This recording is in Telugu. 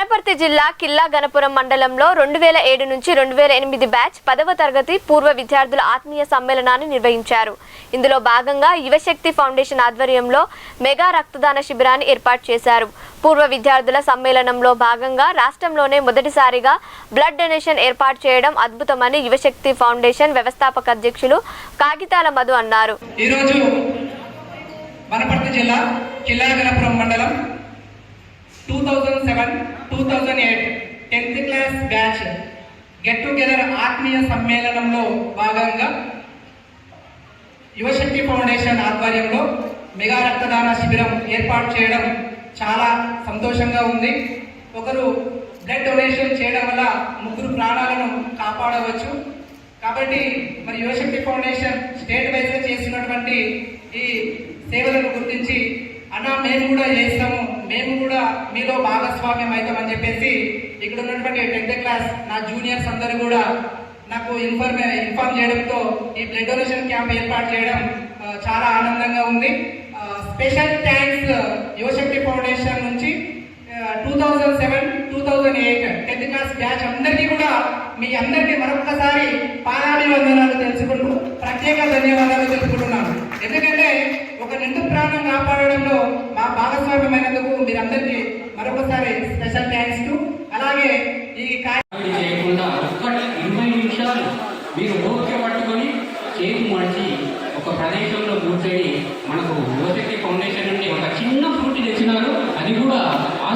వనపర్తి జిల్లా కిల్లా గణపురం మండలంలో 2007 నుంచి 2008 బ్యాచ్ 10వ తరగతి పూర్వ విద్యార్థుల ఆత్మీయ సమ్మేళనాన్ని నిర్వహించారు. ఇందులో భాగంగా యువశక్తి ఫౌండేషన్ ఆధ్వర్యంలో మెగా రక్తదాన శిబిరాన్ని ఏర్పాటు చేశారు. పూర్వ విద్యార్థుల సమ్మేళనంలో భాగంగా రాష్ట్రంలోనే మొదటిసారిగా బ్లడ్ డొనేషన్ ఏర్పాటు చేయడం అద్భుతమని యువశక్తి ఫౌండేషన్ వ్యవస్థాపక అధ్యక్షులు కాగితాల మధు అన్నారు. ఈరోజు వనపర్తి జిల్లా కిల్లా గణపురం మండలం 2007-2008 10th class batch get together ఆత్మీయ సమ్మేళనంలో భాగంగా యువశక్తి ఫౌండేషన్ ఆధ్వర్యంలో మెగా రక్తదాన శిబిరం ఏర్పాటు చేయడం చాలా సంతోషంగా ఉంది. ఒకరు బ్లడ్ డొనేషన్ చేయడం వల్ల 3 ప్రాణాలను కాపాడవచ్చు. కాబట్టి మరి యువశక్తి ఫౌండేషన్ స్టేట్ వైజ్గా చేస్తున్నటువంటి ఈ సేవలను గుర్తించి అన్న మేము కూడా చేస్తాము, మేము కూడా మీలో భాగస్వామ్యం అవుతామని చెప్పేసి ఇక్కడ ఉన్నటువంటి 10th క్లాస్ నా జూనియర్స్ అందరూ కూడా నాకు ఇన్ఫార్మ్ చేయడంతో ఈ బ్లడ్ డొనేషన్ క్యాంప్ ఏర్పాటు చేయడం చాలా ఆనందంగా ఉంది. స్పెషల్ థ్యాంక్స్ యువశక్తి ఫౌండేషన్ నుంచి 2007-2008 10th క్లాస్ బ్యాచ్ అందరికీ కూడా మీ అందరికీ మరొకసారి పాదాభివందనాలు తెలుసుకుంటూ ప్రత్యేక ధన్యవాదాలు తెలుసుకుంటున్నాను. ఎందుకంటే ఒక నిండు ప్రాణం కాపాడడంలో మా భాగస్వామ్యమైనందుకు మీరందరికీ మరొకసారి స్పెషల్ థ్యాంక్స్ టు. అలాగే ఈ చేయకుండా 20 నిమిషాలు మీరు ఓకే పట్టుకొని చేతి మడిచి ఒక ప్రదేశంలో కూర్చొని మనకు యువశక్తి ఫౌండేషన్ నుండి ఒక చిన్న ఫ్రూట్ తెచ్చినారు. అది కూడా